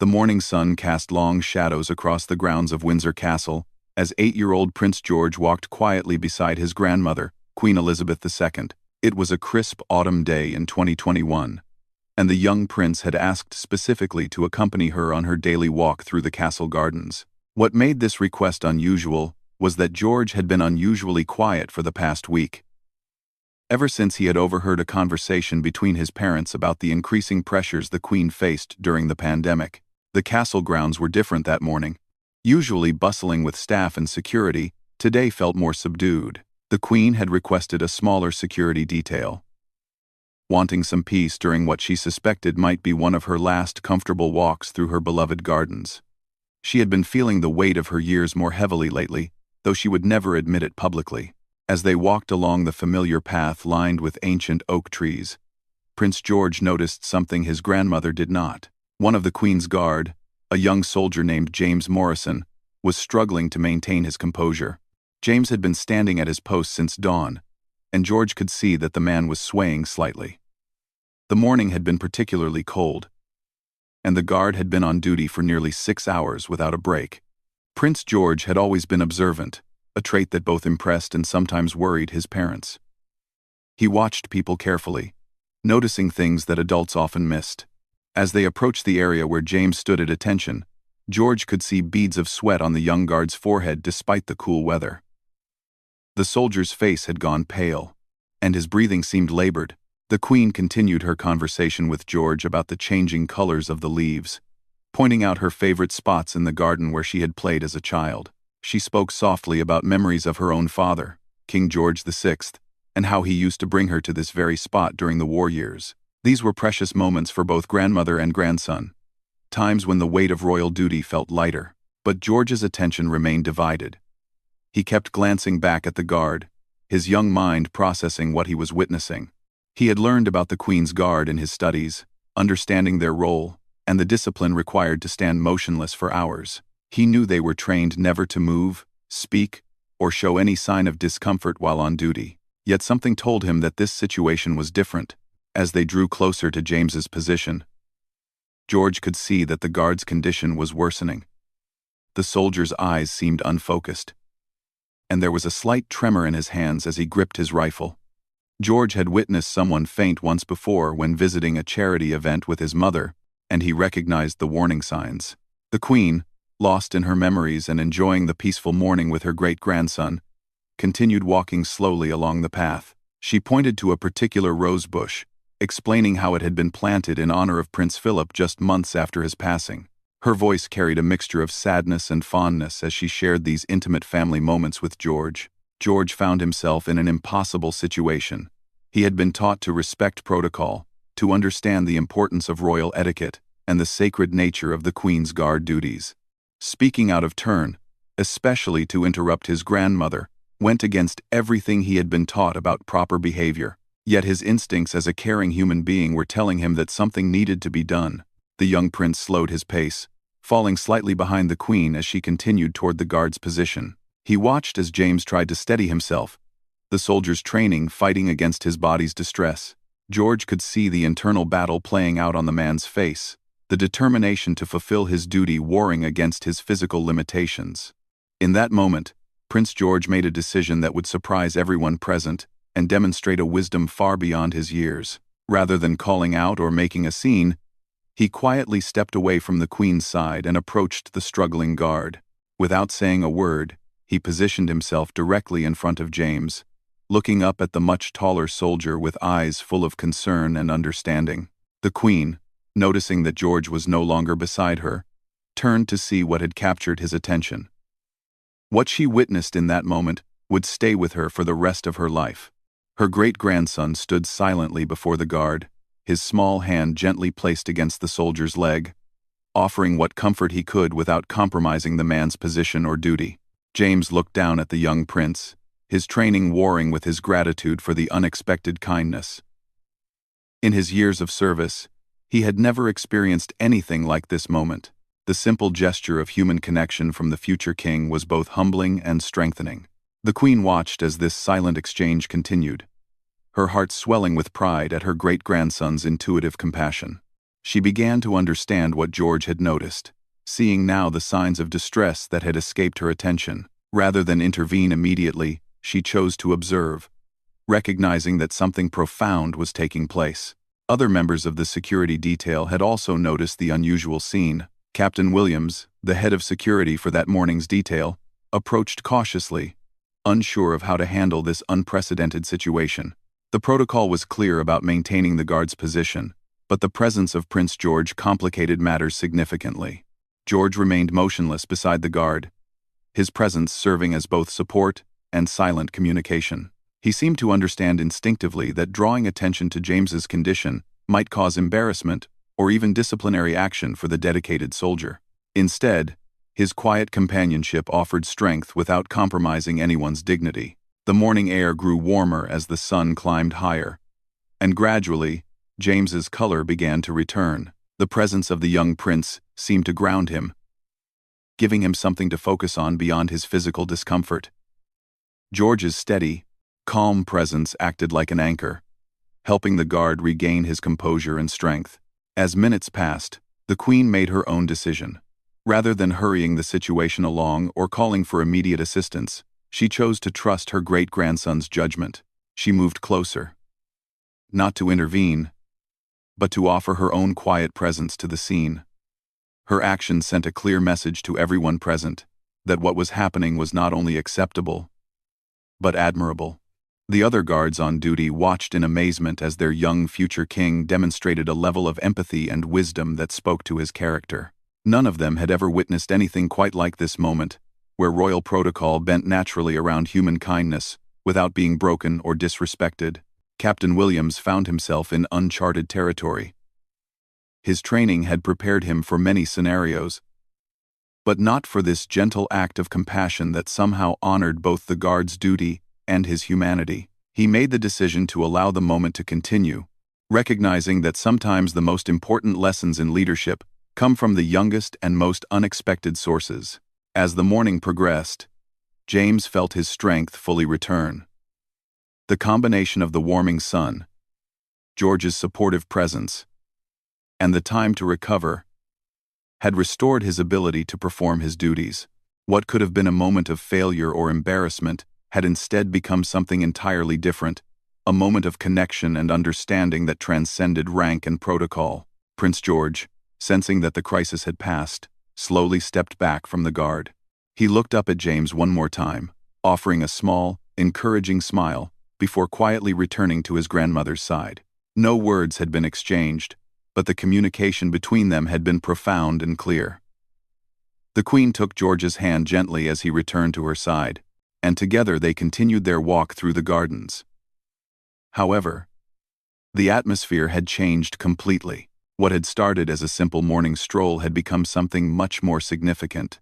The morning sun cast long shadows across the grounds of Windsor Castle as 8-year-old Prince George walked quietly beside his grandmother, Queen Elizabeth II. It was a crisp autumn day in 2021, and the young prince had asked specifically to accompany her on her daily walk through the castle gardens. What made this request unusual was that George had been unusually quiet for the past week. Ever since he had overheard a conversation between his parents about the increasing pressures the Queen faced during the pandemic. The castle grounds were different that morning. Usually bustling with staff and security, today felt more subdued. The Queen had requested a smaller security detail, wanting some peace during what she suspected might be one of her last comfortable walks through her beloved gardens. She had been feeling the weight of her years more heavily lately, though she would never admit it publicly. As they walked along the familiar path lined with ancient oak trees, Prince George noticed something his grandmother did not. One of the Queen's guard, a young soldier named James Morrison, was struggling to maintain his composure. James had been standing at his post since dawn, and George could see that the man was swaying slightly. The morning had been particularly cold, and the guard had been on duty for nearly 6 hours without a break. Prince George had always been observant, a trait that both impressed and sometimes worried his parents. He watched people carefully, noticing things that adults often missed. As they approached the area where James stood at attention, George could see beads of sweat on the young guard's forehead despite the cool weather. The soldier's face had gone pale, and his breathing seemed labored. The Queen continued her conversation with George about the changing colors of the leaves, pointing out her favorite spots in the garden where she had played as a child. She spoke softly about memories of her own father, King George VI, and how he used to bring her to this very spot during the war years. These were precious moments for both grandmother and grandson, times when the weight of royal duty felt lighter. But George's attention remained divided. He kept glancing back at the guard, his young mind processing what he was witnessing. He had learned about the Queen's Guard in his studies, understanding their role, and the discipline required to stand motionless for hours. He knew they were trained never to move, speak, or show any sign of discomfort while on duty. Yet something told him that this situation was different. As they drew closer to James's position, George could see that the guard's condition was worsening. The soldier's eyes seemed unfocused, and there was a slight tremor in his hands as he gripped his rifle. George had witnessed someone faint once before when visiting a charity event with his mother, and he recognized the warning signs. The Queen, lost in her memories and enjoying the peaceful morning with her great-grandson, continued walking slowly along the path. She pointed to a particular rose bush, explaining how it had been planted in honor of Prince Philip just months after his passing. Her voice carried a mixture of sadness and fondness as she shared these intimate family moments with George. George found himself in an impossible situation. He had been taught to respect protocol, to understand the importance of royal etiquette, and the sacred nature of the Queen's Guard duties. Speaking out of turn, especially to interrupt his grandmother, went against everything he had been taught about proper behavior. Yet his instincts as a caring human being were telling him that something needed to be done. The young prince slowed his pace, falling slightly behind the Queen as she continued toward the guard's position. He watched as James tried to steady himself, the soldier's training fighting against his body's distress. George could see the internal battle playing out on the man's face, the determination to fulfill his duty warring against his physical limitations. In that moment, Prince George made a decision that would surprise everyone present and demonstrate a wisdom far beyond his years. Rather than calling out or making a scene, he quietly stepped away from the Queen's side and approached the struggling guard. Without saying a word, he positioned himself directly in front of James, looking up at the much taller soldier with eyes full of concern and understanding. The Queen, noticing that George was no longer beside her, turned to see what had captured his attention. What she witnessed in that moment would stay with her for the rest of her life. Her great-grandson stood silently before the guard, his small hand gently placed against the soldier's leg, offering what comfort he could without compromising the man's position or duty. James looked down at the young prince, his training warring with his gratitude for the unexpected kindness. In his years of service, he had never experienced anything like this moment. The simple gesture of human connection from the future king was both humbling and strengthening. The Queen watched as this silent exchange continued, her heart swelling with pride at her great-grandson's intuitive compassion. She began to understand what George had noticed, seeing now the signs of distress that had escaped her attention. Rather than intervene immediately, she chose to observe, recognizing that something profound was taking place. Other members of the security detail had also noticed the unusual scene. Captain Williams, the head of security for that morning's detail, approached cautiously, unsure of how to handle this unprecedented situation. The protocol was clear about maintaining the guard's position, but the presence of Prince George complicated matters significantly. George remained motionless beside the guard, his presence serving as both support and silent communication. He seemed to understand instinctively that drawing attention to James's condition might cause embarrassment or even disciplinary action for the dedicated soldier. Instead, his quiet companionship offered strength without compromising anyone's dignity. The morning air grew warmer as the sun climbed higher, and gradually, James's color began to return. The presence of the young prince seemed to ground him, giving him something to focus on beyond his physical discomfort. George's steady, calm presence acted like an anchor, helping the guard regain his composure and strength. As minutes passed, the Queen made her own decision. Rather than hurrying the situation along or calling for immediate assistance, she chose to trust her great-grandson's judgment. She moved closer, not to intervene, but to offer her own quiet presence to the scene. Her actions sent a clear message to everyone present that what was happening was not only acceptable, but admirable. The other guards on duty watched in amazement as their young future king demonstrated a level of empathy and wisdom that spoke to his character. None of them had ever witnessed anything quite like this moment, where royal protocol bent naturally around human kindness without being broken or disrespected. Captain Williams found himself in uncharted territory. His training had prepared him for many scenarios, but not for this gentle act of compassion that somehow honored both the guard's duty and his humanity. He made the decision to allow the moment to continue, recognizing that sometimes the most important lessons in leadership come from the youngest and most unexpected sources. As the morning progressed, James felt his strength fully return. The combination of the warming sun, George's supportive presence, and the time to recover had restored his ability to perform his duties. What could have been a moment of failure or embarrassment had instead become something entirely different, a moment of connection and understanding that transcended rank and protocol. Prince George, sensing that the crisis had passed, slowly stepped back from the guard. He looked up at James one more time, offering a small, encouraging smile, before quietly returning to his grandmother's side. No words had been exchanged, but the communication between them had been profound and clear. The Queen took George's hand gently as he returned to her side, and together they continued their walk through the gardens. However, the atmosphere had changed completely. What had started as a simple morning stroll had become something much more significant.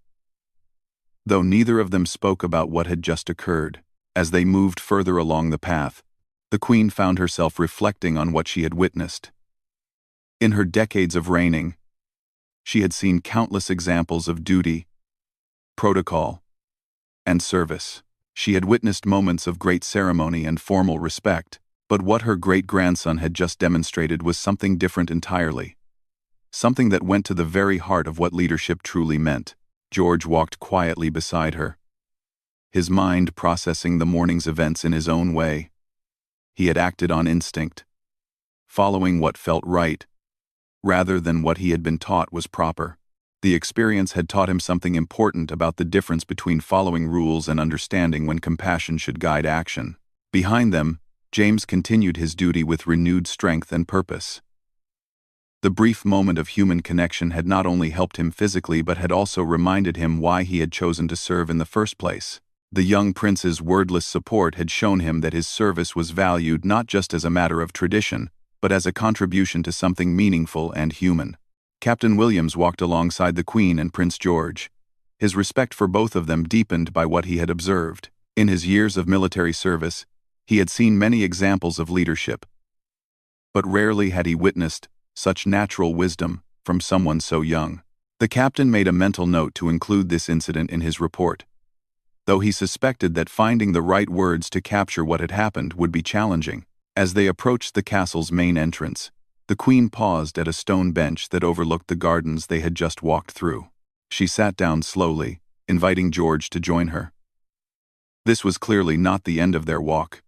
Though neither of them spoke about what had just occurred, as they moved further along the path, the Queen found herself reflecting on what she had witnessed. In her decades of reigning, she had seen countless examples of duty, protocol, and service. She had witnessed moments of great ceremony and formal respect, but what her great-grandson had just demonstrated was something different entirely. Something that went to the very heart of what leadership truly meant. George walked quietly beside her, his mind processing the morning's events in his own way. He had acted on instinct, following what felt right, rather than what he had been taught was proper. The experience had taught him something important about the difference between following rules and understanding when compassion should guide action. Behind them, James continued his duty with renewed strength and purpose. The brief moment of human connection had not only helped him physically but had also reminded him why he had chosen to serve in the first place. The young prince's wordless support had shown him that his service was valued not just as a matter of tradition, but as a contribution to something meaningful and human. Captain Williams walked alongside the Queen and Prince George, his respect for both of them deepened by what he had observed. In his years of military service, he had seen many examples of leadership, but rarely had he witnessed such natural wisdom from someone so young. The captain made a mental note to include this incident in his report, though he suspected that finding the right words to capture what had happened would be challenging. As they approached the castle's main entrance, The Queen paused at a stone bench that overlooked the gardens they had just walked through. She sat down slowly, inviting George to join her. This was clearly not the end of their walk,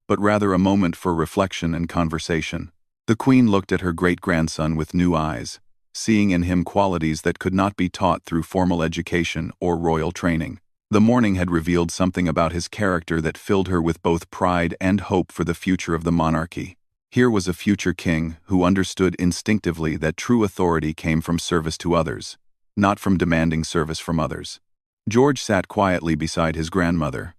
but rather a moment for reflection and conversation. The Queen looked at her great-grandson with new eyes, seeing in him qualities that could not be taught through formal education or royal training. The morning had revealed something about his character that filled her with both pride and hope for the future of the monarchy. Here was a future king who understood instinctively that true authority came from service to others, not from demanding service from others. George sat quietly beside his grandmother,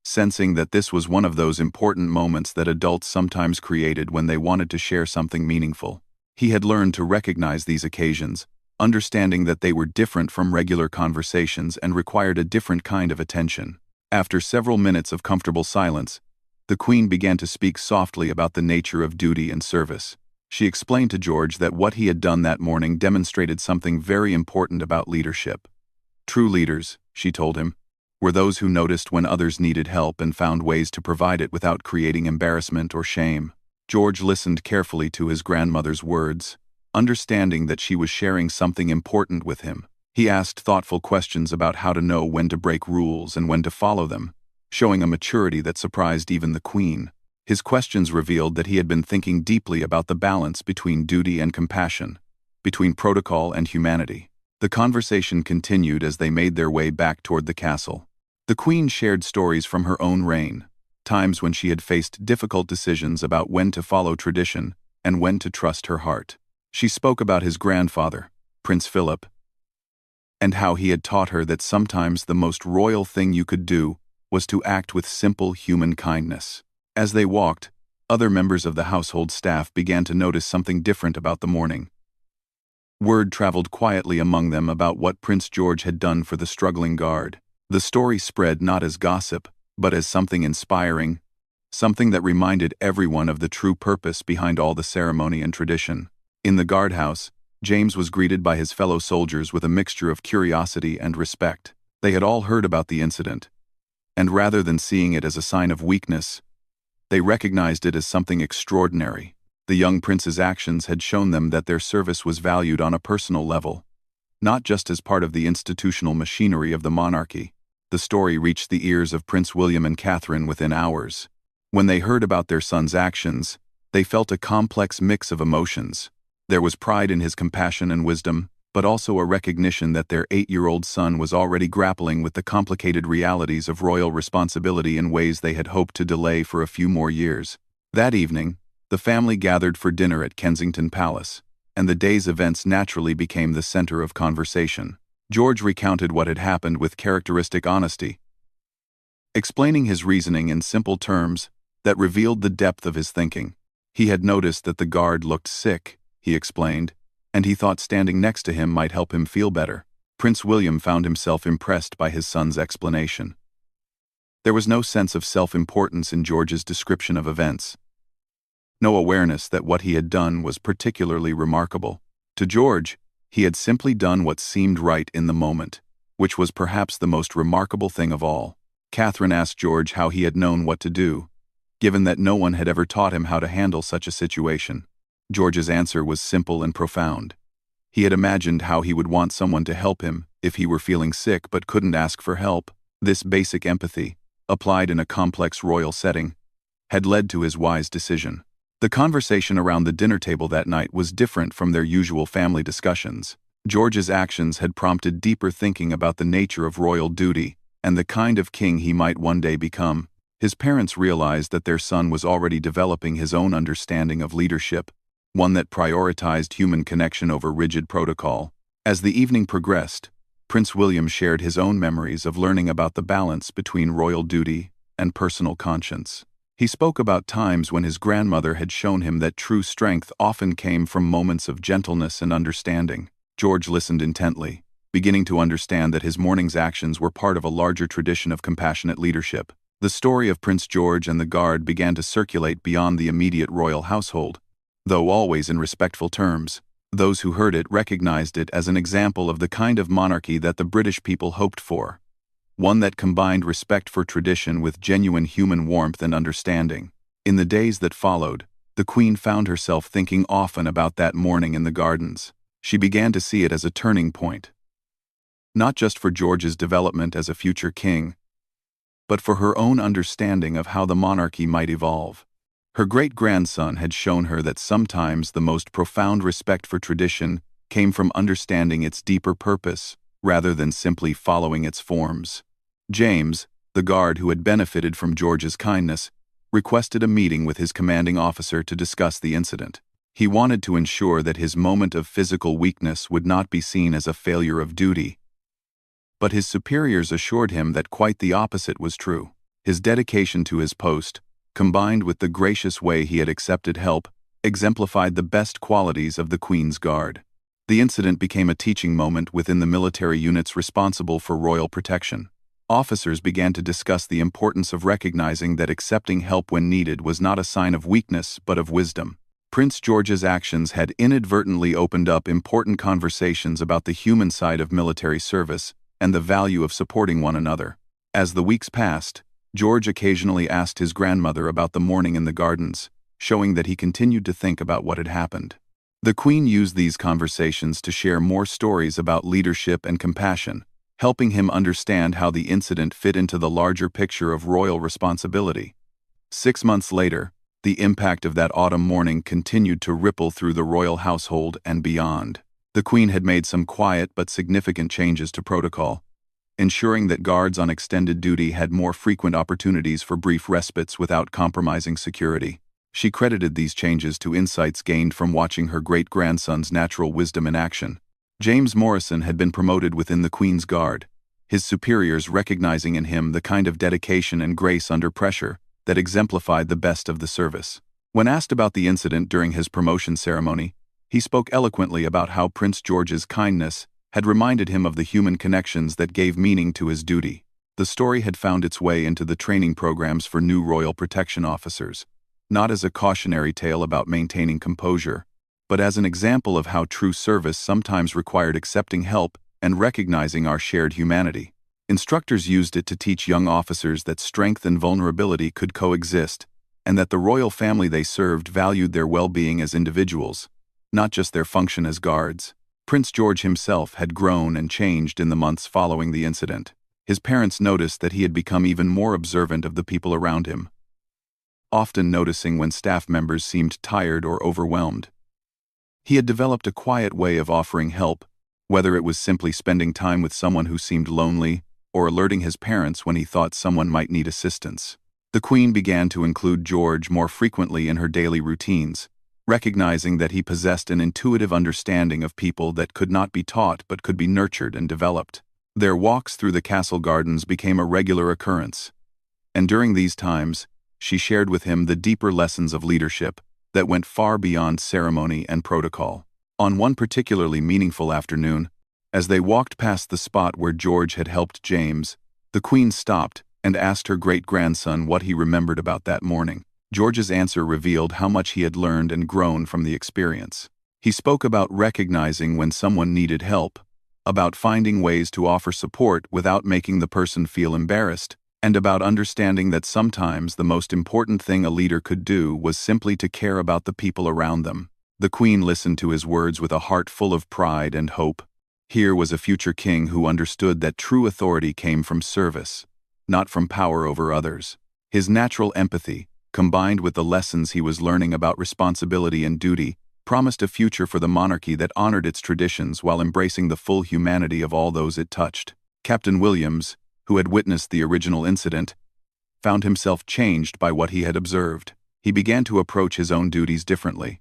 sensing that this was one of those important moments that adults sometimes created when they wanted to share something meaningful. He had learned to recognize these occasions, understanding that they were different from regular conversations and required a different kind of attention. After several minutes of comfortable silence, the Queen began to speak softly about the nature of duty and service. She explained to George that what he had done that morning demonstrated something very important about leadership. True leaders, she told him, were those who noticed when others needed help and found ways to provide it without creating embarrassment or shame. George listened carefully to his grandmother's words, understanding that she was sharing something important with him. He asked thoughtful questions about how to know when to break rules and when to follow them, showing a maturity that surprised even the Queen. His questions revealed that he had been thinking deeply about the balance between duty and compassion, between protocol and humanity. The conversation continued as they made their way back toward the castle. The Queen shared stories from her own reign, times when she had faced difficult decisions about when to follow tradition and when to trust her heart. She spoke about his grandfather, Prince Philip, and how he had taught her that sometimes the most royal thing you could do was to act with simple human kindness. As they walked, other members of the household staff began to notice something different about the morning. Word traveled quietly among them about what Prince George had done for the struggling guard. The story spread not as gossip, but as something inspiring, something that reminded everyone of the true purpose behind all the ceremony and tradition. In the guardhouse, James was greeted by his fellow soldiers with a mixture of curiosity and respect. They had all heard about the incident, and rather than seeing it as a sign of weakness, they recognized it as something extraordinary. The young prince's actions had shown them that their service was valued on a personal level, not just as part of the institutional machinery of the monarchy. The story reached the ears of Prince William and Catherine within hours. When they heard about their son's actions, they felt a complex mix of emotions. There was pride in his compassion and wisdom, but also a recognition that their 8-year-old son was already grappling with the complicated realities of royal responsibility in ways they had hoped to delay for a few more years. That evening, the family gathered for dinner at Kensington Palace, and the day's events naturally became the center of conversation. George recounted what had happened with characteristic honesty, explaining his reasoning in simple terms that revealed the depth of his thinking. He had noticed that the guard looked sick, he explained, and he thought standing next to him might help him feel better. Prince William found himself impressed by his son's explanation. There was no sense of self-importance in George's description of events, no awareness that what he had done was particularly remarkable. To George, he had simply done what seemed right in the moment, which was perhaps the most remarkable thing of all. Catherine asked George how he had known what to do, given that no one had ever taught him how to handle such a situation. George's answer was simple and profound. He had imagined how he would want someone to help him if he were feeling sick but couldn't ask for help. This basic empathy, applied in a complex royal setting, had led to his wise decision. The conversation around the dinner table that night was different from their usual family discussions. George's actions had prompted deeper thinking about the nature of royal duty and the kind of king he might one day become. His parents realized that their son was already developing his own understanding of leadership, one that prioritized human connection over rigid protocol. As the evening progressed, Prince William shared his own memories of learning about the balance between royal duty and personal conscience. He spoke about times when his grandmother had shown him that true strength often came from moments of gentleness and understanding. George listened intently, beginning to understand that his morning's actions were part of a larger tradition of compassionate leadership. The story of Prince George and the Guard began to circulate beyond the immediate royal household, though always in respectful terms. Those who heard it recognized it as an example of the kind of monarchy that the British people hoped for, one that combined respect for tradition with genuine human warmth and understanding. In the days that followed, The Queen found herself thinking often about that morning in the gardens. She began to see it as a turning point, not just for George's development as a future king, but for her own understanding of how the monarchy might evolve. Her great-grandson had shown her that sometimes the most profound respect for tradition came from understanding its deeper purpose, rather than simply following its forms. James, the guard who had benefited from George's kindness, requested a meeting with his commanding officer to discuss the incident. He wanted to ensure that his moment of physical weakness would not be seen as a failure of duty. But his superiors assured him that quite the opposite was true. His dedication to his post, combined with the gracious way he had accepted help, exemplified the best qualities of the Queen's Guard. The incident became a teaching moment within the military units responsible for royal protection. Officers began to discuss the importance of recognizing that accepting help when needed was not a sign of weakness but of wisdom. Prince George's actions had inadvertently opened up important conversations about the human side of military service and the value of supporting one another. As the weeks passed, George occasionally asked his grandmother about the morning in the gardens, showing that he continued to think about what had happened. The Queen used these conversations to share more stories about leadership and compassion, helping him understand how the incident fit into the larger picture of royal responsibility. 6 months later, the impact of that autumn morning continued to ripple through the royal household and beyond. The Queen had made some quiet but significant changes to protocol, ensuring that guards on extended duty had more frequent opportunities for brief respites without compromising security. She credited these changes to insights gained from watching her great-grandson's natural wisdom in action. James Morrison had been promoted within the Queen's Guard, his superiors recognizing in him the kind of dedication and grace under pressure that exemplified the best of the service. When asked about the incident during his promotion ceremony, he spoke eloquently about how Prince George's kindness had reminded him of the human connections that gave meaning to his duty. The story had found its way into the training programs for new royal protection officers, not as a cautionary tale about maintaining composure, but as an example of how true service sometimes required accepting help and recognizing our shared humanity. Instructors used it to teach young officers that strength and vulnerability could coexist, and that the royal family they served valued their well-being as individuals, not just their function as guards. Prince George himself had grown and changed in the months following the incident. His parents noticed that he had become even more observant of the people around him, often noticing when staff members seemed tired or overwhelmed. He had developed a quiet way of offering help, whether it was simply spending time with someone who seemed lonely or alerting his parents when he thought someone might need assistance. The Queen began to include George more frequently in her daily routines, recognizing that he possessed an intuitive understanding of people that could not be taught but could be nurtured and developed. Their walks through the castle gardens became a regular occurrence, and during these times, she shared with him the deeper lessons of leadership that went far beyond ceremony and protocol. On one particularly meaningful afternoon, as they walked past the spot where George had helped James, the Queen stopped and asked her great-grandson what he remembered about that morning. George's answer revealed how much he had learned and grown from the experience. He spoke about recognizing when someone needed help, about finding ways to offer support without making the person feel embarrassed, and about understanding that sometimes the most important thing a leader could do was simply to care about the people around them. The Queen listened to his words with a heart full of pride and hope. Here was a future king who understood that true authority came from service, not from power over others. His natural empathy, combined with the lessons he was learning about responsibility and duty, promised a future for the monarchy that honored its traditions while embracing the full humanity of all those it touched. Captain Williams, who had witnessed the original incident, found himself changed by what he had observed. He began to approach his own duties differently,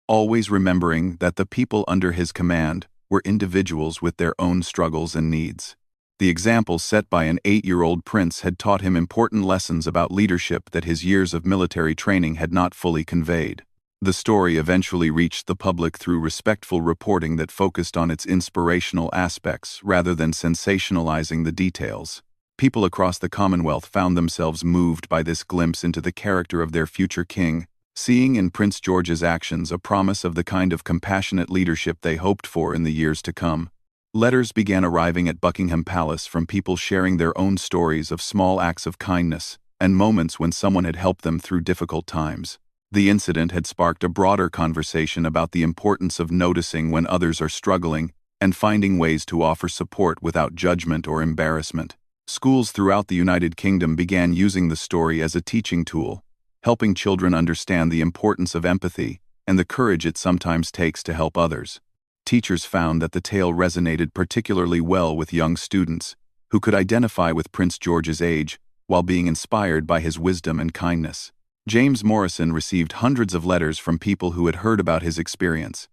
always remembering that the people under his command were individuals with their own struggles and needs. The example set by an 8-year-old prince had taught him important lessons about leadership that his years of military training had not fully conveyed. The story eventually reached the public through respectful reporting that focused on its inspirational aspects rather than sensationalizing the details. People across the Commonwealth found themselves moved by this glimpse into the character of their future king, seeing in Prince George's actions a promise of the kind of compassionate leadership they hoped for in the years to come. Letters began arriving at Buckingham Palace from people sharing their own stories of small acts of kindness and moments when someone had helped them through difficult times. The incident had sparked a broader conversation about the importance of noticing when others are struggling and finding ways to offer support without judgment or embarrassment. Schools throughout the United Kingdom began using the story as a teaching tool, helping children understand the importance of empathy and the courage it sometimes takes to help others. Teachers found that the tale resonated particularly well with young students, who could identify with Prince George's age while being inspired by his wisdom and kindness. James Morrison received hundreds of letters from people who had heard about his experience,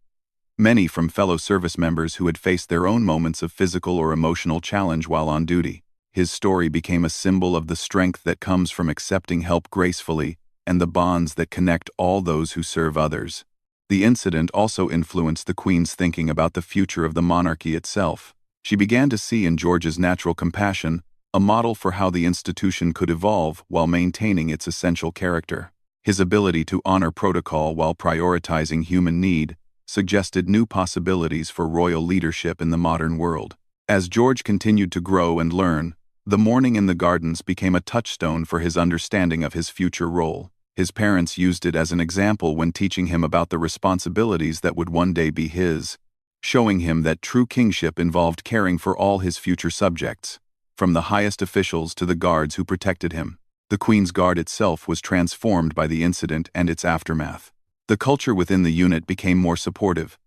many from fellow service members who had faced their own moments of physical or emotional challenge while on duty. His story became a symbol of the strength that comes from accepting help gracefully and the bonds that connect all those who serve others. The incident also influenced the Queen's thinking about the future of the monarchy itself. She began to see in George's natural compassion a model for how the institution could evolve while maintaining its essential character. His ability to honor protocol while prioritizing human need suggested new possibilities for royal leadership in the modern world. As George continued to grow and learn, the morning in the gardens became a touchstone for his understanding of his future role. His parents used it as an example when teaching him about the responsibilities that would one day be his, showing him that true kingship involved caring for all his future subjects, from the highest officials to the guards who protected him. The Queen's Guard itself was transformed by the incident and its aftermath. The culture within the unit became more supportive,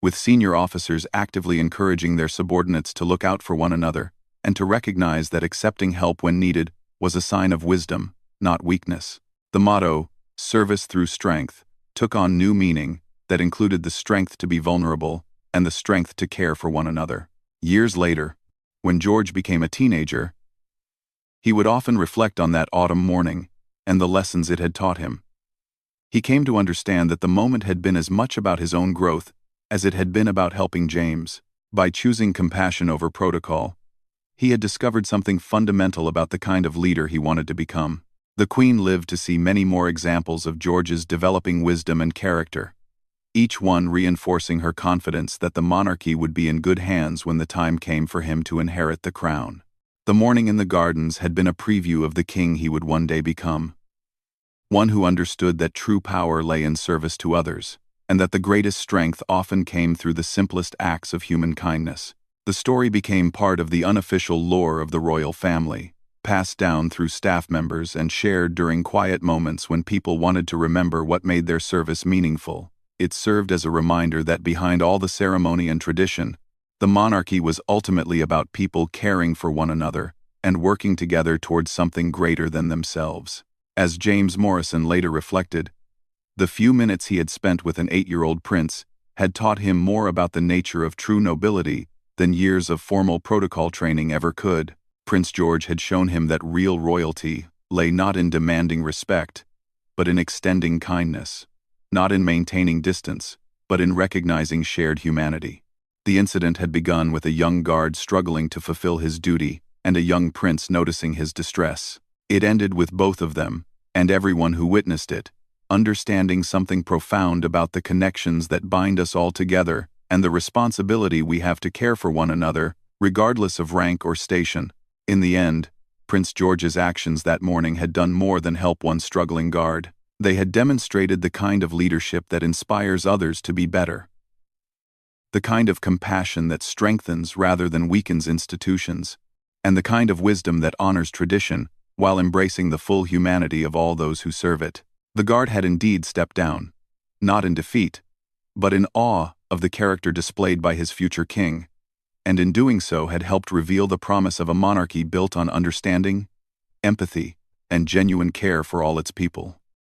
with senior officers actively encouraging their subordinates to look out for one another and to recognize that accepting help when needed was a sign of wisdom, not weakness. The motto, "Service through Strength," took on new meaning that included the strength to be vulnerable and the strength to care for one another. Years later, when George became a teenager, he would often reflect on that autumn morning and the lessons it had taught him. He came to understand that the moment had been as much about his own growth as it had been about helping James. By choosing compassion over protocol, he had discovered something fundamental about the kind of leader he wanted to become. The Queen lived to see many more examples of George's developing wisdom and character, each one reinforcing her confidence that the monarchy would be in good hands when the time came for him to inherit the crown. The morning in the gardens had been a preview of the king he would one day become, one who understood that true power lay in service to others, and that the greatest strength often came through the simplest acts of human kindness. The story became part of the unofficial lore of the royal family, passed down through staff members and shared during quiet moments when people wanted to remember what made their service meaningful. It served as a reminder that behind all the ceremony and tradition, the monarchy was ultimately about people caring for one another and working together towards something greater than themselves. As James Morrison later reflected, the few minutes he had spent with an 8-year-old prince had taught him more about the nature of true nobility than years of formal protocol training ever could. Prince George had shown him that real royalty lay not in demanding respect, but in extending kindness, not in maintaining distance, but in recognizing shared humanity. The incident had begun with a young guard struggling to fulfill his duty and a young prince noticing his distress. It ended with both of them, and everyone who witnessed it, understanding something profound about the connections that bind us all together and the responsibility we have to care for one another, regardless of rank or station. In the end, Prince George's actions that morning had done more than help one struggling guard. They had demonstrated the kind of leadership that inspires others to be better, the kind of compassion that strengthens rather than weakens institutions, and the kind of wisdom that honors tradition while embracing the full humanity of all those who serve it. The guard had indeed stepped down, not in defeat, but in awe of the character displayed by his future king, and in doing so had helped reveal the promise of a monarchy built on understanding, empathy, and genuine care for all its people.